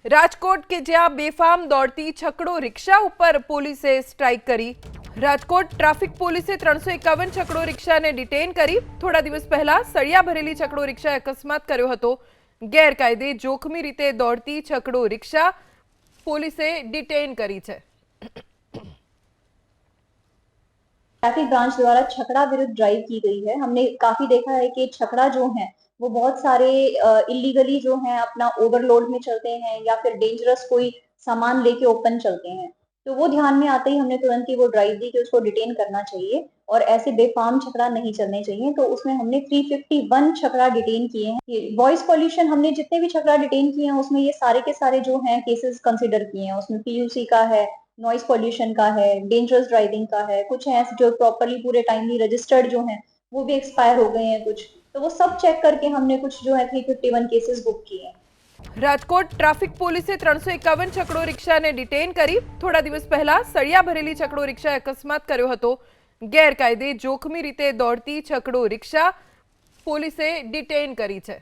રાજકોટ કે જ્યાં બેફામ દોડતી છકડો રિક્ષા ઉપર પોલીસે સ્ટ્રાઇક કરી। રાજકોટ ટ્રાફિક પોલીસે 351 છકડો રિક્ષાને ડિટેન કરી। થોડા દિવસ પહેલા સળિયા ભરેલી છકડો રિક્ષાએ અકસ્માત કર્યો હતો। ગેરકાયદે જોખમી રીતે દોડતી છકડો રિક્ષા પોલીસે ડિટેન કરી છે। ट्रैफिक ब्रांच द्वारा छकड़ा विरुद्ध ड्राइव की गई है। हमने काफी देखा है कि छकड़ा जो है वो बहुत सारे इलीगली जो है अपना ओवरलोड में चलते हैं या फिर डेंजरस कोई सामान लेके ओपन चलते हैं। तो वो ध्यान में आते ही हमने तुरंत ही वो ड्राइव दी कि उसको डिटेन करना चाहिए और ऐसे बेफाम छकड़ा नहीं चलने चाहिए। तो उसमें हमने 351 छकड़ा डिटेन किए हैं। वॉइस पॉल्यूशन हमने जितने भी छकड़ा डिटेन किए हैं उसमें ये सारे के सारे जो हैं केसेस कंसिडर किए हैं। उसमें पीयूसी का है, नॉइस पॉल्यूशन का है, डेंजरस ड्राइविंग का है, कुछ हैं जो प्रॉपरली पूरे टाइमली रजिस्टर्ड जो हैं वो भी एक्सपायर हो गए हैं कुछ। तो वो सब चेक करके हमने कुछ जो है 351 केसेस बुक किए हैं। રાજકોટ ટ્રાફિક પોલીસે 351 છકડો રિક્ષાને ડિટેન કરી। થોડા દિવસ પહેલા સળિયા ભરેલી છકડો રિક્ષાએ અકસ્માત કર્યો હતો। ગેરકાયદે જોખમી રીતે દોડતી છકડો રિક્ષા પોલીસે ડિટેન કરી છે।